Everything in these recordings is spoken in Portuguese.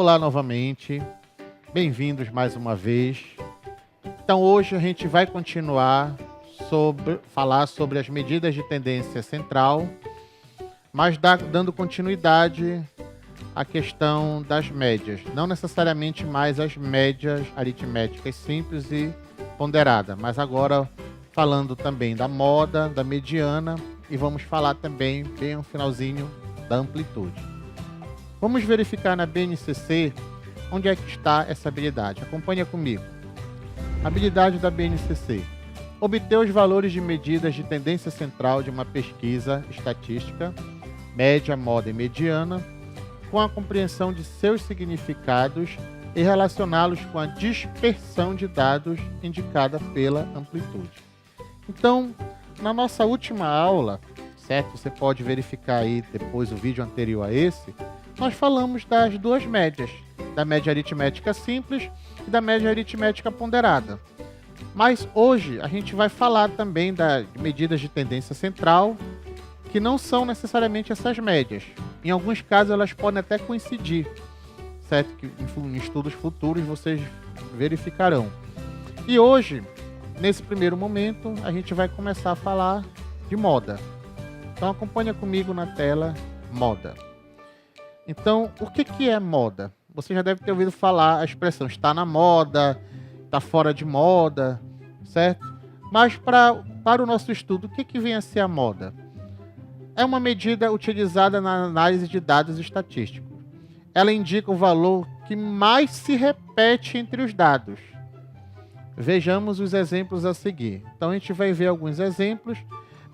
Olá novamente, bem-vindos mais uma vez. Então hoje a gente vai continuar falar sobre as medidas de tendência central, mas dando continuidade à questão das médias, não necessariamente mais as médias aritméticas simples e ponderada, mas agora falando também da moda, da mediana e vamos falar também bem no finalzinho da amplitude. Vamos verificar na BNCC onde é que está essa habilidade. Acompanha comigo. Habilidade da BNCC. Obter os valores de medidas de tendência central de uma pesquisa estatística, média, moda e mediana, com a compreensão de seus significados e relacioná-los com a dispersão de dados indicada pela amplitude. Então, na nossa última aula, certo? Você pode verificar aí depois o vídeo anterior a esse, nós falamos das duas médias, da média aritmética simples e da média aritmética ponderada. Mas hoje a gente vai falar também das medidas de tendência central, que não são necessariamente essas médias. Em alguns casos elas podem até coincidir, certo? Que em estudos futuros vocês verificarão. E hoje, nesse primeiro momento, a gente vai começar a falar de moda. Então acompanha comigo na tela, moda. Então, o que é moda? Você já deve ter ouvido falar a expressão está na moda, está fora de moda, certo? Mas para o nosso estudo, o que vem a ser a moda? É uma medida utilizada na análise de dados estatísticos. Ela indica o valor que mais se repete entre os dados. Vejamos os exemplos a seguir. Então, a gente vai ver alguns exemplos,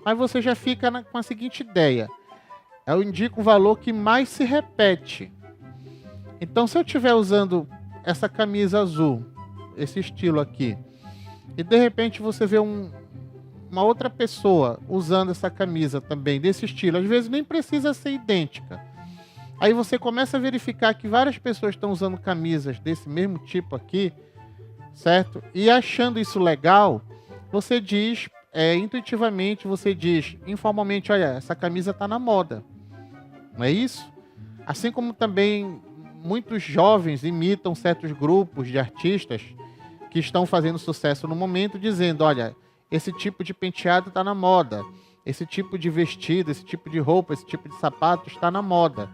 mas você já fica com a seguinte ideia. Eu indico o valor que mais se repete. Então, se eu estiver usando essa camisa azul, esse estilo aqui, e de repente você vê uma outra pessoa usando essa camisa também, desse estilo, às vezes nem precisa ser idêntica. Aí você começa a verificar que várias pessoas estão usando camisas desse mesmo tipo aqui, certo? E achando isso legal, você diz, intuitivamente, você diz, informalmente, olha, essa camisa está na moda. Não é isso? Assim como também muitos jovens imitam certos grupos de artistas que estão fazendo sucesso no momento, dizendo, olha, esse tipo de penteado está na moda, esse tipo de vestido, esse tipo de roupa, esse tipo de sapato está na moda.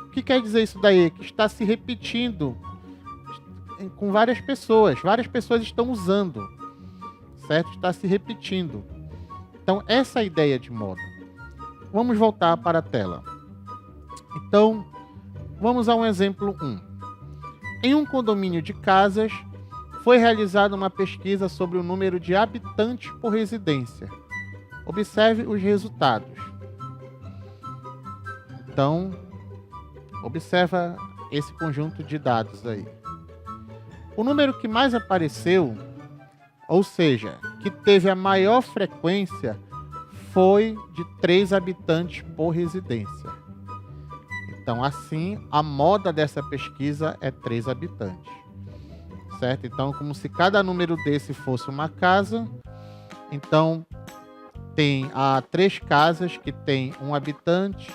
O que quer dizer isso daí? Que está se repetindo com várias pessoas estão usando, certo? Está se repetindo. Então, essa é a ideia de moda. Vamos voltar para a tela. Então, vamos a um exemplo 1. Em um condomínio de casas, foi realizada uma pesquisa sobre o número de habitantes por residência. Observe os resultados. Então, observa esse conjunto de dados aí. O número que mais apareceu, ou seja, que teve a maior frequência, foi de 3 habitantes por residência. Então, assim, a moda dessa pesquisa é 3 habitantes, certo? Então, como se cada número desse fosse uma casa, então tem 3 casas que tem 1 habitante,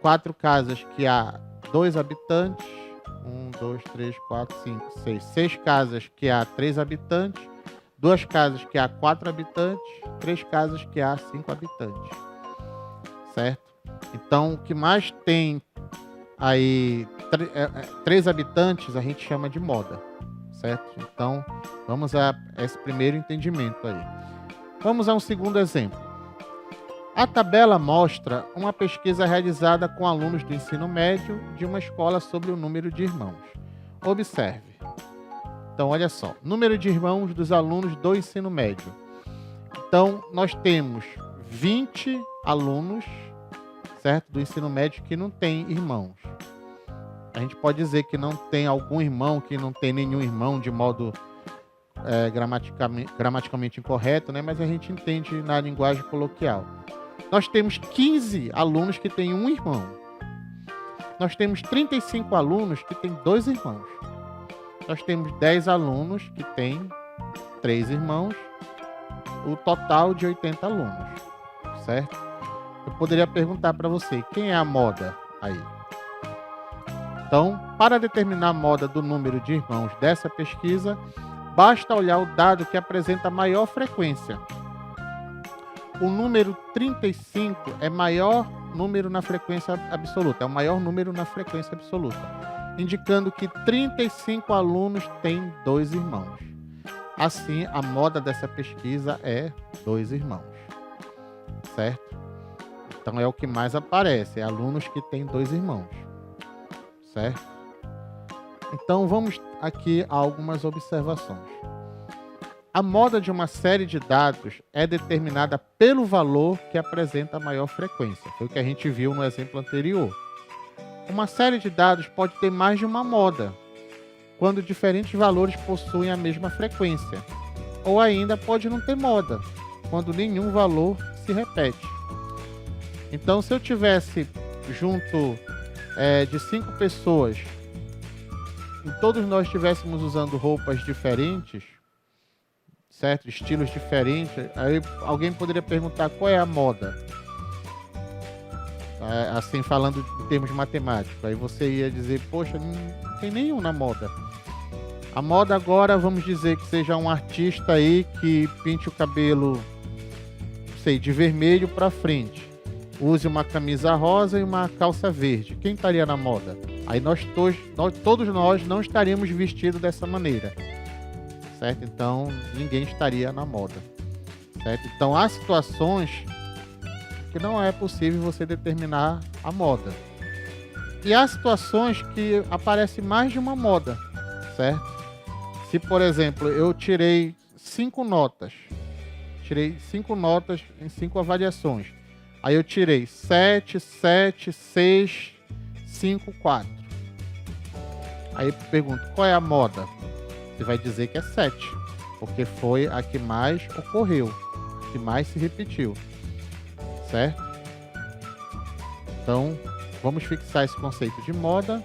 4 casas que há 2 habitantes, 1, 2, 3, 4, 5, 6. 6 casas que há 3 habitantes, 2 casas que há 4 habitantes, 3 casas que há 5 habitantes, certo? Então, o que mais tem aí 3 habitantes, a gente chama de moda, certo? Então, vamos a esse primeiro entendimento aí. Vamos a um segundo exemplo. A tabela mostra uma pesquisa realizada com alunos do ensino médio de uma escola sobre o número de irmãos. Observe. Então, olha só. Número de irmãos dos alunos do ensino médio. Então, nós temos 20 alunos, certo? Do ensino médio que não tem irmãos. A gente pode dizer que não tem algum irmão, que não tem nenhum irmão de modo gramaticalmente incorreto, né? Mas a gente entende na linguagem coloquial. Nós temos 15 alunos que têm um irmão. Nós temos 35 alunos que têm 2 irmãos. Nós temos 10 alunos que têm 3 irmãos. O total de 80 alunos, certo? Eu poderia perguntar para você, quem é a moda aí? Então, para determinar a moda do número de irmãos dessa pesquisa, basta olhar o dado que apresenta maior frequência. O número 35 é maior número na frequência absoluta, é o maior número na frequência absoluta, indicando que 35 alunos têm 2 irmãos. Assim, a moda dessa pesquisa é 2 irmãos, certo? Então é o que mais aparece, é alunos que têm 2 irmãos, certo? Então vamos aqui a algumas observações. A moda de uma série de dados é determinada pelo valor que apresenta a maior frequência. Foi o que a gente viu no exemplo anterior. Uma série de dados pode ter mais de uma moda, quando diferentes valores possuem a mesma frequência. Ou ainda pode não ter moda, quando nenhum valor se repete. Então, se eu tivesse junto de 5 pessoas e todos nós estivéssemos usando roupas diferentes, certo? Estilos diferentes, aí alguém poderia perguntar qual é a moda. Assim, falando em termos matemáticos, aí você ia dizer, poxa, não tem nenhum na moda. A moda agora, vamos dizer que seja um artista aí que pinte o cabelo, sei, de vermelho para frente, use uma camisa rosa e uma calça verde. Quem estaria na moda? Aí todos nós não estaríamos vestidos dessa maneira. Certo? Então, ninguém estaria na moda. Certo? Então, há situações que não é possível você determinar a moda. E há situações que aparece mais de uma moda, certo? Se, por exemplo, eu tirei 5 notas em 5 avaliações. Aí eu tirei 7, 7, 6, 5, 4. Aí eu pergunto, qual é a moda? Você vai dizer que é 7, porque foi a que mais ocorreu, que mais se repetiu, certo? Então, vamos fixar esse conceito de moda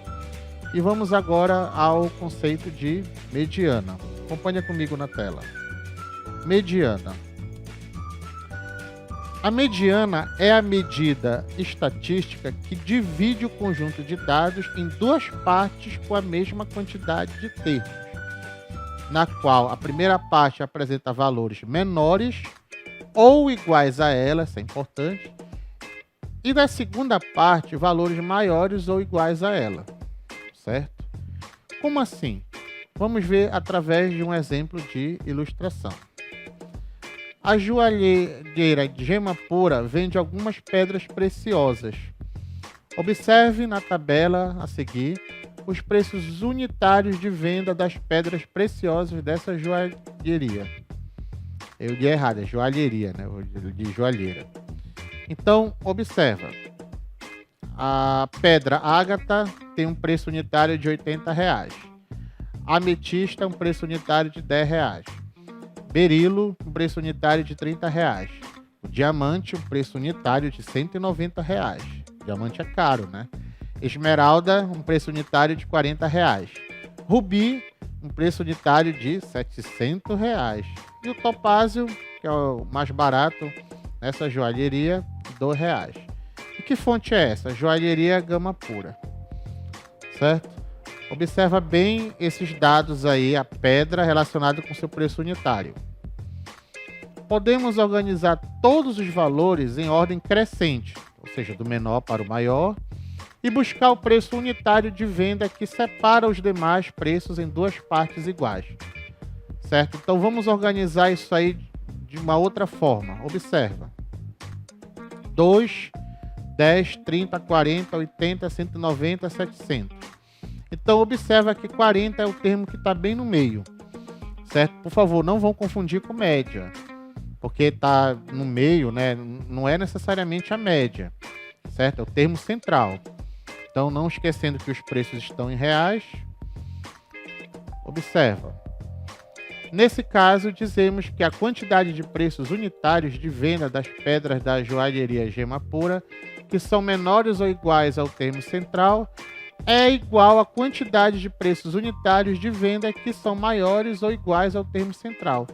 e vamos agora ao conceito de mediana. Acompanha comigo na tela. Mediana. A mediana é a medida estatística que divide o conjunto de dados em 2 partes com a mesma quantidade de termos, na qual a primeira parte apresenta valores menores ou iguais a ela, isso é importante, e da segunda parte, valores maiores ou iguais a ela, certo? Como assim? Vamos ver através de um exemplo de ilustração. A joalheira Gema Pura vende algumas pedras preciosas. Observe na tabela a seguir os preços unitários de venda das pedras preciosas dessa joalheria. Eu li errado, é joalheria, né? Eu li joalheira. Então, observa. A pedra ágata tem um preço unitário de R$80. A ametista, um preço unitário de R$10. Berilo, um preço unitário de R$30. O diamante, um preço unitário de R$190. Diamante é caro, né? Esmeralda, um preço unitário de R$40. Rubi, um preço unitário de R$700. E o topázio, que é o mais barato nessa joalheria, R$2. E que fonte é essa? Joalheria Gama Pura. Certo? Observa bem esses dados aí, a pedra relacionada com seu preço unitário. Podemos organizar todos os valores em ordem crescente, ou seja, do menor para o maior, e buscar o preço unitário de venda que separa os demais preços em 2 partes iguais. Certo? Então vamos organizar isso aí de uma outra forma. Observa. 2, 10, 30, 40, 80, 190, 700. Então, observa que 40 é o termo que está bem no meio, certo? Por favor, não vão confundir com média, porque está no meio, né? Não é necessariamente a média, certo? É o termo central. Então, não esquecendo que os preços estão em reais. Observa. Nesse caso, dizemos que a quantidade de preços unitários de venda das pedras da joalheria Gema Pura, que são menores ou iguais ao termo central, é igual à quantidade de preços unitários de venda que são maiores ou iguais ao termo central.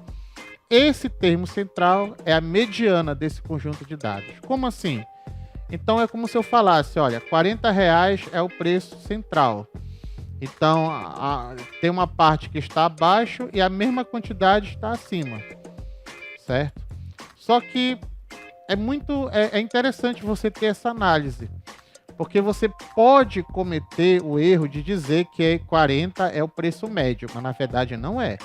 Esse termo central é a mediana desse conjunto de dados. Como assim? Então é como se eu falasse, olha, R$ 40 é o preço central. Então tem uma parte que está abaixo e a mesma quantidade está acima, certo? Só que é interessante você ter essa análise, porque você pode cometer o erro de dizer que 40 é o preço médio, mas na verdade não é,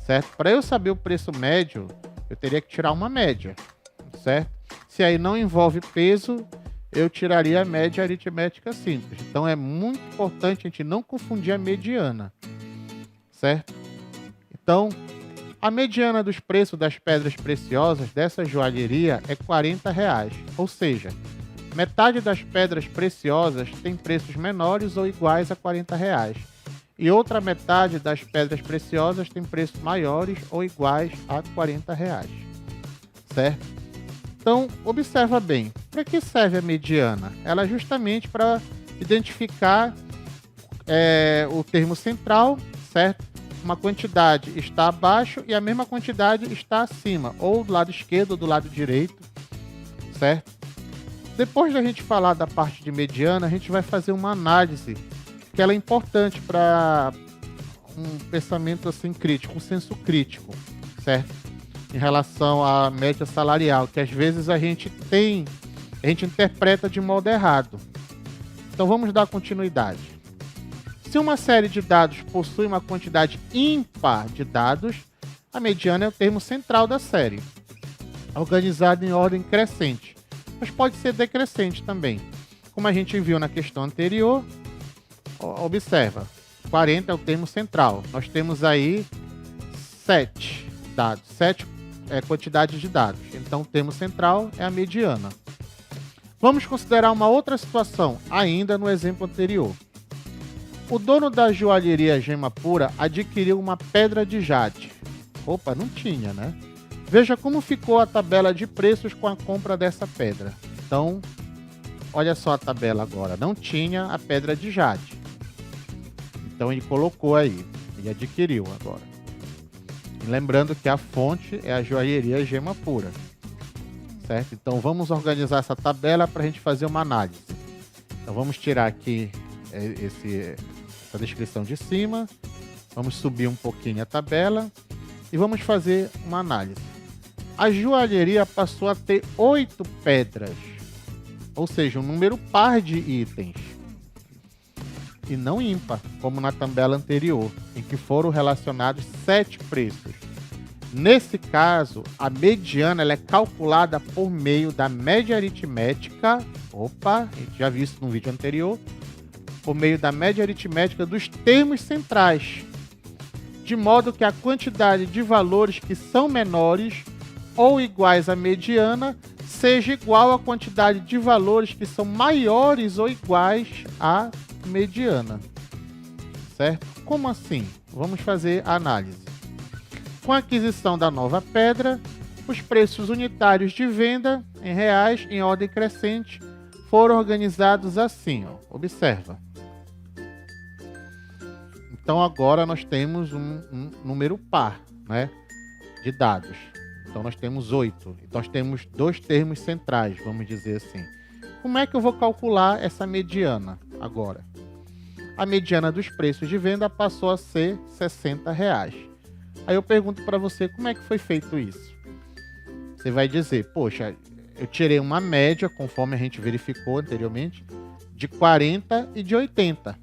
certo? Para eu saber o preço médio, eu teria que tirar uma média, certo? Se aí não envolve peso, eu tiraria a média aritmética simples. Então é muito importante a gente não confundir a mediana, certo? Então, a mediana dos preços das pedras preciosas dessa joalheria é R$ 40, ou seja, metade das pedras preciosas tem preços menores ou iguais a R$ 40, e outra metade das pedras preciosas tem preços maiores ou iguais a R$ 40, certo? Então, observa bem, para que serve a mediana? Ela é justamente para identificar o termo central, certo? Uma quantidade está abaixo e a mesma quantidade está acima, ou do lado esquerdo ou do lado direito, certo? Depois da gente falar da parte de mediana, a gente vai fazer uma análise, que ela é importante para um pensamento assim crítico, um senso crítico, certo? Em relação à média salarial, que às vezes a gente interpreta de modo errado. Então vamos dar continuidade. Se uma série de dados possui uma quantidade ímpar de dados, a mediana é o termo central da série, organizado em ordem crescente, mas pode ser decrescente também. Como a gente viu na questão anterior, observa, 40 é o termo central. Nós temos aí 7 dados, 7 quantidades de dados. Então o termo central é a mediana. Vamos considerar uma outra situação, ainda no exemplo anterior. O dono da joalheria Gema Pura adquiriu uma pedra de jade. Opa, não tinha, né? Veja como ficou a tabela de preços com a compra dessa pedra. Então, olha só a tabela agora. Não tinha a pedra de jade. Então ele colocou aí. Ele adquiriu agora. E lembrando que a fonte é a joalheria Gema Pura. Certo? Então vamos organizar essa tabela para a gente fazer uma análise. Então vamos tirar aqui essa descrição de cima, vamos subir um pouquinho a tabela e vamos fazer uma análise. A joalheria passou a ter 8 pedras, ou seja, um número par de itens, e não ímpar, como na tabela anterior, em que foram relacionados 7 preços. Nesse caso, a mediana ela é calculada por meio da média aritmética. Opa, a gente já viu isso no vídeo anterior. Por meio da média aritmética dos termos centrais, de modo que a quantidade de valores que são menores ou iguais à mediana seja igual à quantidade de valores que são maiores ou iguais à mediana. Certo? Como assim? Vamos fazer a análise. Com a aquisição da nova pedra, os preços unitários de venda em reais, em ordem crescente, foram organizados assim. Observa. Então agora nós temos um número par, né, de dados. Então nós temos 8. Então nós temos 2 termos centrais, vamos dizer assim. Como é que eu vou calcular essa mediana agora? A mediana dos preços de venda passou a ser R$60. Aí eu pergunto para você, como é que foi feito isso? Você vai dizer, poxa, eu tirei uma média, conforme a gente verificou anteriormente, de 40 e de 80.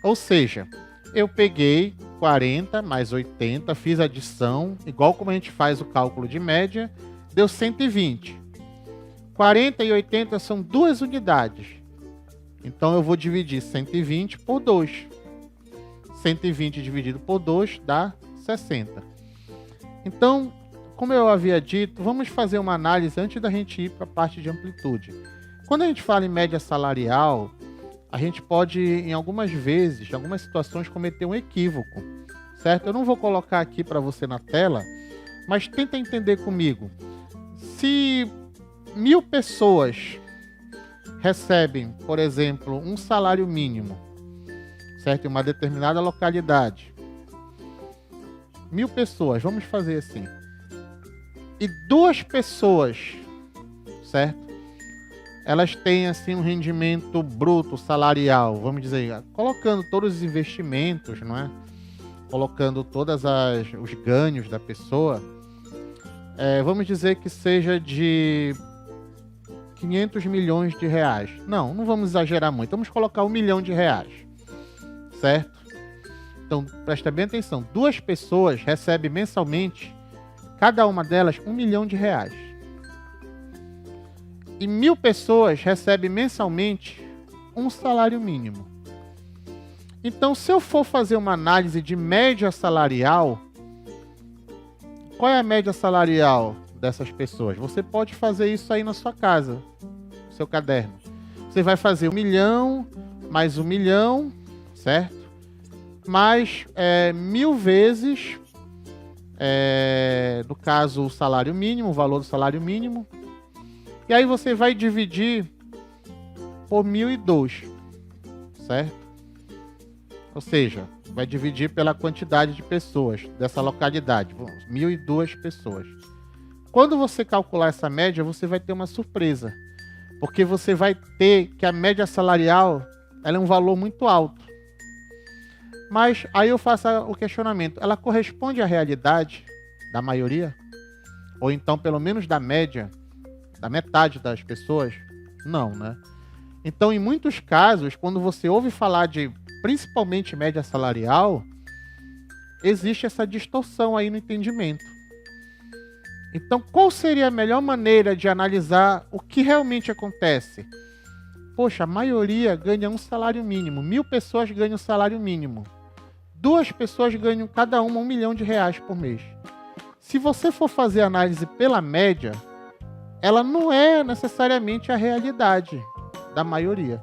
Ou seja, eu peguei 40 mais 80, fiz a adição, igual como a gente faz o cálculo de média, deu 120. 40 e 80 são 2 unidades. Então eu vou dividir 120 por 2. 120 dividido por 2 dá 60. Então, como eu havia dito, vamos fazer uma análise antes da gente ir para a parte de amplitude. Quando a gente fala em média salarial, a gente pode, em algumas vezes, em algumas situações, cometer um equívoco, certo? Eu não vou colocar aqui para você na tela, mas tenta entender comigo. Se 1.000 pessoas recebem, por exemplo, um salário mínimo, certo? Em uma determinada localidade, 1.000 pessoas, vamos fazer assim, e 2 pessoas, certo? elas têm assim um rendimento bruto salarial, vamos dizer, colocando todos os investimentos, não é? Colocando todos os ganhos da pessoa, vamos dizer que seja de 500 milhões de reais. Não vamos exagerar muito, vamos colocar R$1 milhão, certo? Então, presta bem atenção, 2 pessoas recebem mensalmente, cada uma delas, R$1 milhão. E 1.000 pessoas recebem mensalmente um salário mínimo. Então, se eu for fazer uma análise de média salarial, qual é a média salarial dessas pessoas? Você pode fazer isso aí na sua casa, no seu caderno. Você vai fazer 1 milhão, mais 1 milhão, certo? Mais 1.000 vezes, no caso, o salário mínimo, o valor do salário mínimo. E aí você vai dividir por 1.002, certo? Ou seja, vai dividir pela quantidade de pessoas dessa localidade, 1.002 pessoas. Quando você calcular essa média, você vai ter uma surpresa, porque você vai ter que a média salarial ela é um valor muito alto. Mas aí eu faço o questionamento, ela corresponde à realidade da maioria? Ou então, pelo menos da média, da metade das pessoas? Não, né? Então, em muitos casos, quando você ouve falar de, principalmente, média salarial, existe essa distorção aí no entendimento. Então, qual seria a melhor maneira de analisar o que realmente acontece? Poxa, a maioria ganha um salário mínimo, 1.000 pessoas ganham um salário mínimo. 2 pessoas ganham cada uma R$1 milhão por mês. Se você for fazer análise pela média, ela não é necessariamente a realidade da maioria.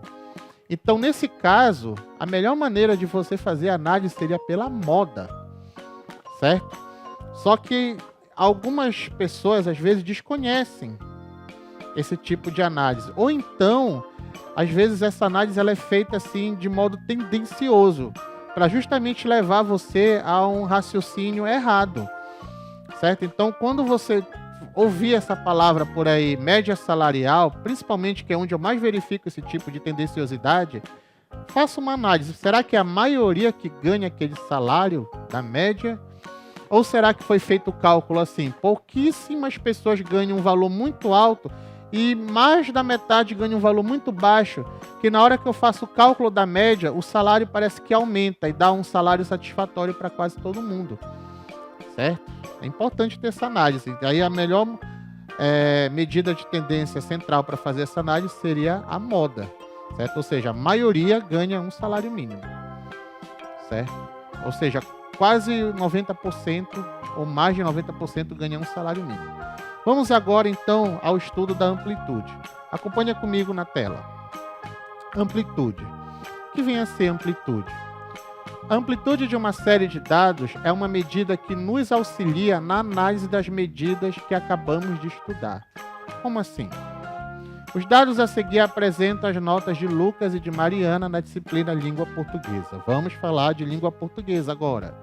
Então, nesse caso, a melhor maneira de você fazer a análise seria pela moda, certo? Só que algumas pessoas, às vezes, desconhecem esse tipo de análise. Ou então, às vezes, essa análise ela é feita assim, de modo tendencioso, para justamente levar você a um raciocínio errado, certo? Então, quando você ouvir essa palavra por aí, média salarial, principalmente que é onde eu mais verifico esse tipo de tendenciosidade, faça uma análise. Será que é a maioria que ganha aquele salário da média? Ou será que foi feito o cálculo assim? Pouquíssimas pessoas ganham um valor muito alto e mais da metade ganham um valor muito baixo, que na hora que eu faço o cálculo da média, o salário parece que aumenta e dá um salário satisfatório para quase todo mundo. Certo? É importante ter essa análise. Aí a melhor medida de tendência central para fazer essa análise seria a moda, certo? Ou seja, a maioria ganha um salário mínimo, certo? Ou seja, quase 90% ou mais de 90% ganha um salário mínimo. Vamos agora então ao estudo da amplitude. Acompanha comigo na tela. Amplitude. O que vem a ser amplitude? A amplitude de uma série de dados é uma medida que nos auxilia na análise das medidas que acabamos de estudar. Como assim? Os dados a seguir apresentam as notas de Lucas e de Mariana na disciplina Língua Portuguesa. Vamos falar de língua portuguesa agora.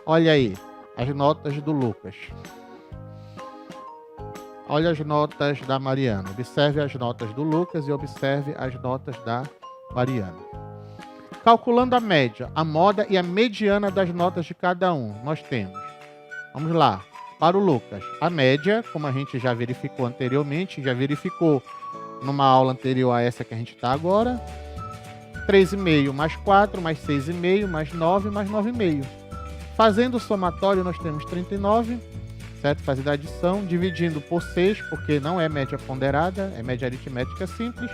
Olha aí, as notas do Lucas. Olha as notas da Mariana. Observe as notas do Lucas e observe as notas da Mariana. Calculando a média, a moda e a mediana das notas de cada um, nós temos. Vamos lá. Para o Lucas, a média, como a gente já verificou anteriormente, já verificou numa aula anterior a essa que a gente está agora, 3,5 mais 4, mais 6,5, mais 9, mais 9,5. Fazendo o somatório, nós temos 39, certo? Fazendo a adição, dividindo por 6, porque não é média ponderada, é média aritmética simples.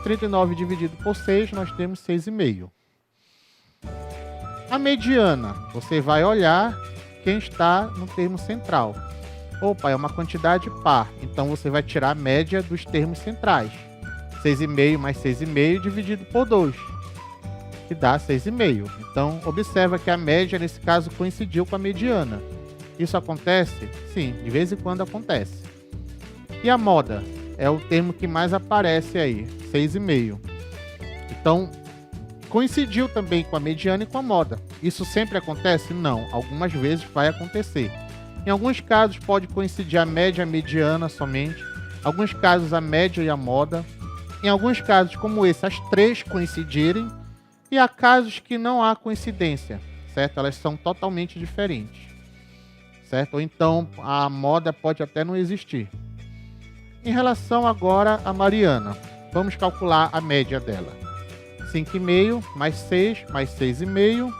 39 dividido por 6, nós temos 6,5. A mediana, você vai olhar quem está no termo central. Opa, é uma quantidade par, então você vai tirar a média dos termos centrais. 6,5 mais 6,5 dividido por 2, que dá 6,5. Então, observa que a média, nesse caso, coincidiu com a mediana. Isso acontece? Sim, de vez em quando acontece. E a moda? É o termo que mais aparece aí, 6,5. Então, coincidiu também com a mediana e com a moda. Isso sempre acontece? Não. Algumas vezes vai acontecer. Em alguns casos pode coincidir a média e a mediana somente. Em alguns casos a média e a moda. Em alguns casos, como esse, as três coincidirem, e há casos que não há coincidência, certo? Elas são totalmente diferentes, certo? Ou então a moda pode até não existir. Em relação agora a Mariana, vamos calcular a média dela. 5,5 mais 6 mais 6,5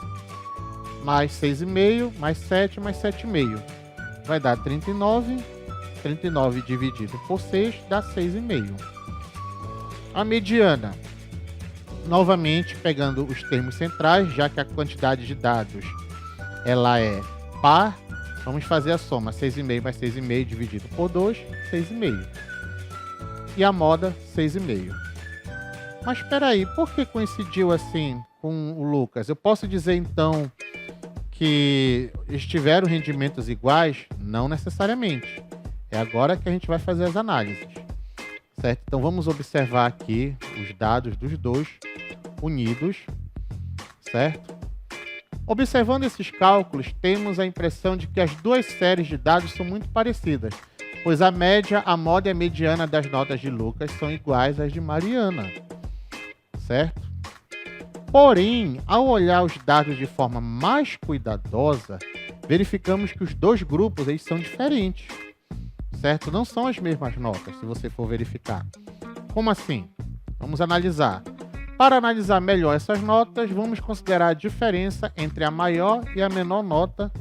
mais 6,5 mais 7 mais 7,5. Vai dar 39. 39 dividido por 6 dá 6,5. A mediana, novamente pegando os termos centrais, já que a quantidade de dados ela é par, vamos fazer a soma. 6,5 mais 6,5 dividido por 2, 6,5. E a moda, 6,5. Mas espera aí, por que coincidiu assim com o Lucas? Eu posso dizer então que eles tiveram rendimentos iguais? Não necessariamente. É agora que a gente vai fazer as análises, certo? Então vamos observar aqui os dados dos dois unidos, certo? Observando esses cálculos, temos a impressão de que as duas séries de dados são muito parecidas, pois a média, a moda e a mediana das notas de Lucas são iguais às de Mariana, certo? Porém, ao olhar os dados de forma mais cuidadosa, verificamos que os dois grupos eles são diferentes, certo? Não são as mesmas notas, se você for verificar. Como assim? Vamos analisar. Para analisar melhor essas notas, vamos considerar a diferença entre a maior e a menor nota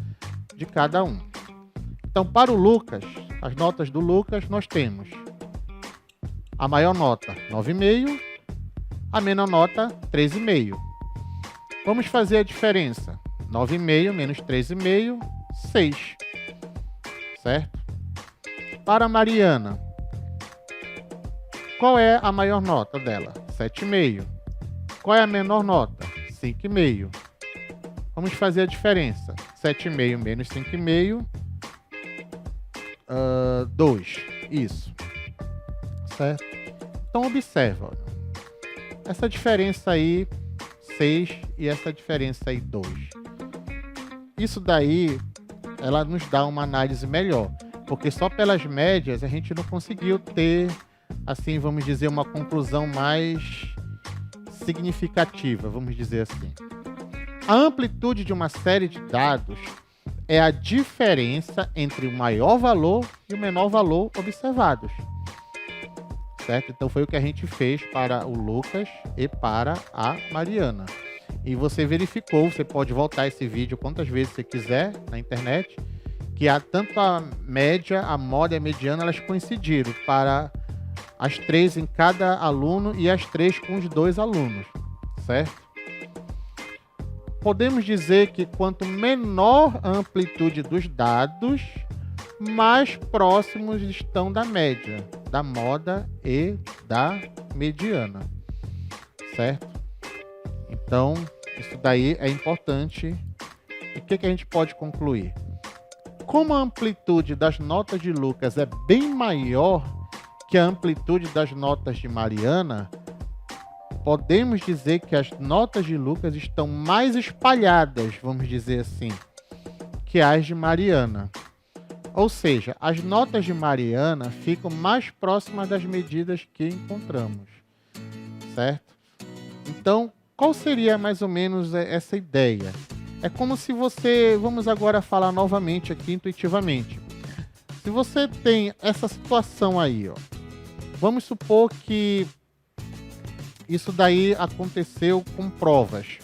de cada um. Então, para o Lucas, as notas do Lucas, nós temos a maior nota, 9,5, a menor nota, 3,5. Vamos fazer a diferença. 9,5 menos 3,5, 6. Certo? Para a Mariana, qual é a maior nota dela? 7,5. Qual é a menor nota? 5,5. Vamos fazer a diferença. 7,5 menos 5,5, 2. Isso. Certo? Então, observa. Olha. Essa diferença aí, 6, e essa diferença aí, 2. Isso daí, ela nos dá uma análise melhor. Porque só pelas médias a gente não conseguiu ter, assim, vamos dizer, uma conclusão mais significativa, vamos dizer assim. A amplitude de uma série de dados é a diferença entre o maior valor e o menor valor observados. Certo? Então foi o que a gente fez para o Lucas e para a Mariana. E você verificou, você pode voltar esse vídeo quantas vezes você quiser na internet, que tanto a média, a moda e a mediana, elas coincidiram para as três em cada aluno e as três com os dois alunos, certo? Podemos dizer que quanto menor a amplitude dos dados, mais próximos estão da média, da moda e da mediana, certo? Então, isso daí é importante. E o que a gente pode concluir? Como a amplitude das notas de Lucas é bem maior que a amplitude das notas de Mariana, podemos dizer que as notas de Lucas estão mais espalhadas, vamos dizer assim, que as de Mariana. Ou seja, as notas de Mariana ficam mais próximas das medidas que encontramos, certo? Então, qual seria mais ou menos essa ideia? É como se você, vamos agora falar novamente aqui intuitivamente. Se você tem essa situação aí, ó, vamos supor que isso daí aconteceu com provas,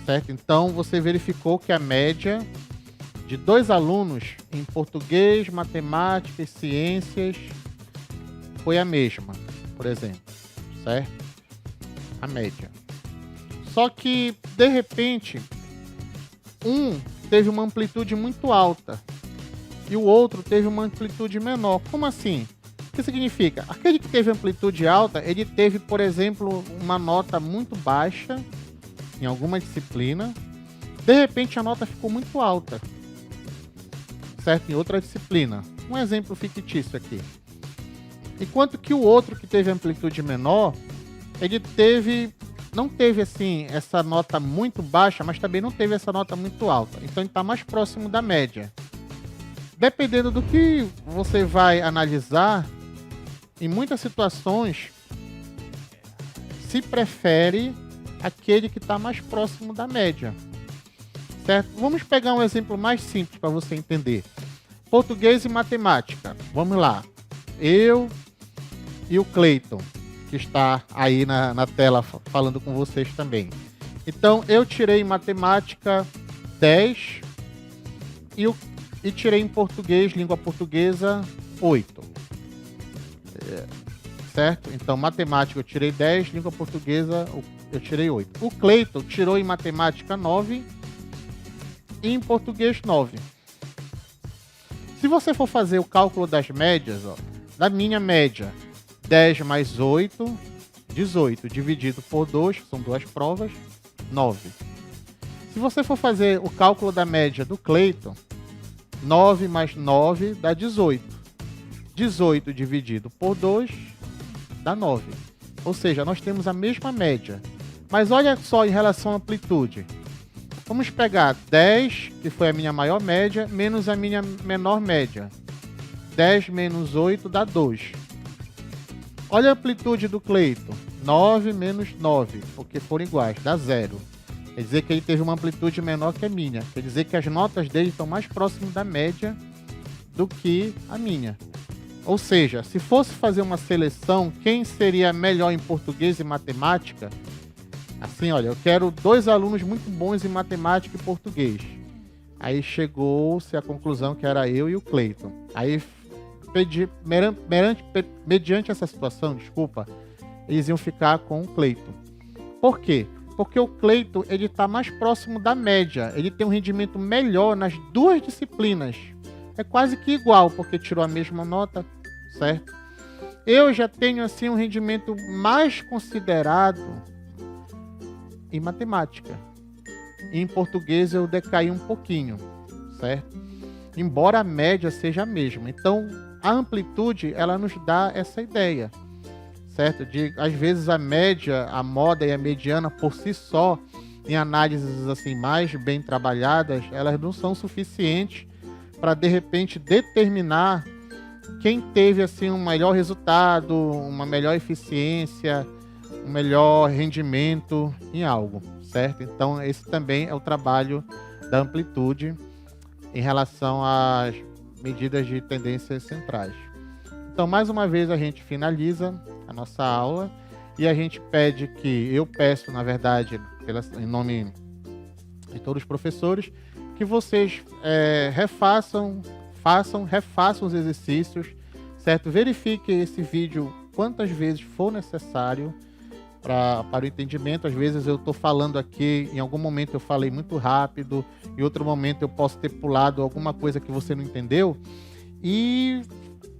certo? Então você verificou que a média de 2 alunos em português, matemática e ciências foi a mesma, por exemplo, certo? A média. Só que, de repente, um teve uma amplitude muito alta e o outro teve uma amplitude menor. Como assim? O que significa? Aquele que teve amplitude alta, ele teve, por exemplo, uma nota muito baixa em alguma disciplina. De repente, a nota ficou muito alta, certo? Em outra disciplina. Um exemplo fictício aqui. Enquanto que o outro que teve amplitude menor, ele não teve assim essa nota muito baixa, mas também não teve essa nota muito alta. Então ele está mais próximo da média. Dependendo do que você vai analisar, em muitas situações se prefere aquele que está mais próximo da média, certo? Vamos pegar um exemplo mais simples para você entender. Português e matemática. Vamos lá. Eu e o Cleiton, que está aí na tela falando com vocês também. Então, eu tirei em matemática 10 e tirei em português, língua portuguesa, 8. Certo? Então, matemática eu tirei 10, língua portuguesa eu tirei 8. O Cleiton tirou em matemática 9 e em português 9. Se você for fazer o cálculo das médias, ó, da minha média, 10 mais 8, 18, dividido por 2, são duas provas, 9. Se você for fazer o cálculo da média do Cleiton, 9 mais 9 dá 18. 18 dividido por 2 dá 9. Ou seja, nós temos a mesma média. Mas olha só em relação à amplitude. Vamos pegar 10, que foi a minha maior média, menos a minha menor média. 10 menos 8 dá 2. Olha a amplitude do Cleiton. 9 menos 9, porque foram iguais, dá 0. Quer dizer que ele teve uma amplitude menor que a minha. Quer dizer que as notas dele estão mais próximas da média do que a minha. Ou seja, se fosse fazer uma seleção, quem seria melhor em português e matemática? Assim, olha, eu quero 2 alunos muito bons em matemática e português. Aí chegou-se à conclusão que era eu e o Cleiton. Aí, mediante essa situação, eles iam ficar com o Cleiton. Por quê? Porque o Cleiton ele está mais próximo da média. Ele tem um rendimento melhor nas duas disciplinas. É quase que igual, porque tirou a mesma nota, certo? Eu já tenho assim um rendimento mais considerado em matemática. Em português eu decaí um pouquinho, certo? Embora a média seja a mesma. Então, a amplitude, ela nos dá essa ideia, certo? De, às vezes, a média, a moda e a mediana, por si só, em análises assim mais bem trabalhadas, elas não são suficientes para, de repente, determinar quem teve assim um melhor resultado, uma melhor eficiência, um melhor rendimento em algo, certo? Então, esse também é o trabalho da amplitude em relação às medidas de tendências centrais. Então, mais uma vez, a gente finaliza a nossa aula e a gente pede eu peço, na verdade, em nome de todos os professores, que vocês refaçam os exercícios, certo? Verifiquem esse vídeo quantas vezes for necessário para o entendimento. Às vezes eu estou falando aqui, em algum momento eu falei muito rápido, em outro momento eu posso ter pulado alguma coisa que você não entendeu, e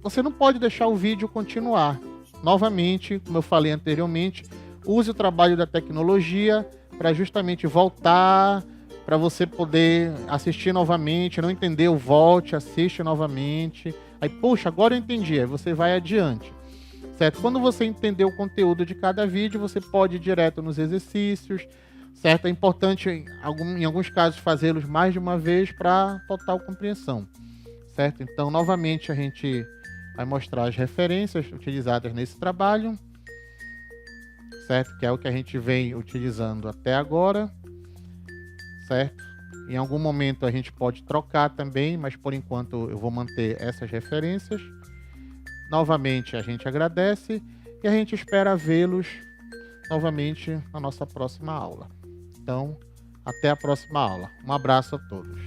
você não pode deixar o vídeo continuar. Novamente, como eu falei anteriormente, use o trabalho da tecnologia para justamente voltar, para você poder assistir novamente, não entendeu, volte, assiste novamente. Aí, poxa, agora eu entendi, aí você vai adiante. Certo? Quando você entender o conteúdo de cada vídeo, você pode ir direto nos exercícios, certo? É importante, em alguns casos, fazê-los mais de uma vez para total compreensão, certo? Então, novamente, a gente vai mostrar as referências utilizadas nesse trabalho, certo? Que é o que a gente vem utilizando até agora, certo? Em algum momento a gente pode trocar também, mas por enquanto eu vou manter essas referências. Novamente a gente agradece e a gente espera vê-los novamente na nossa próxima aula. Então, até a próxima aula. Um abraço a todos.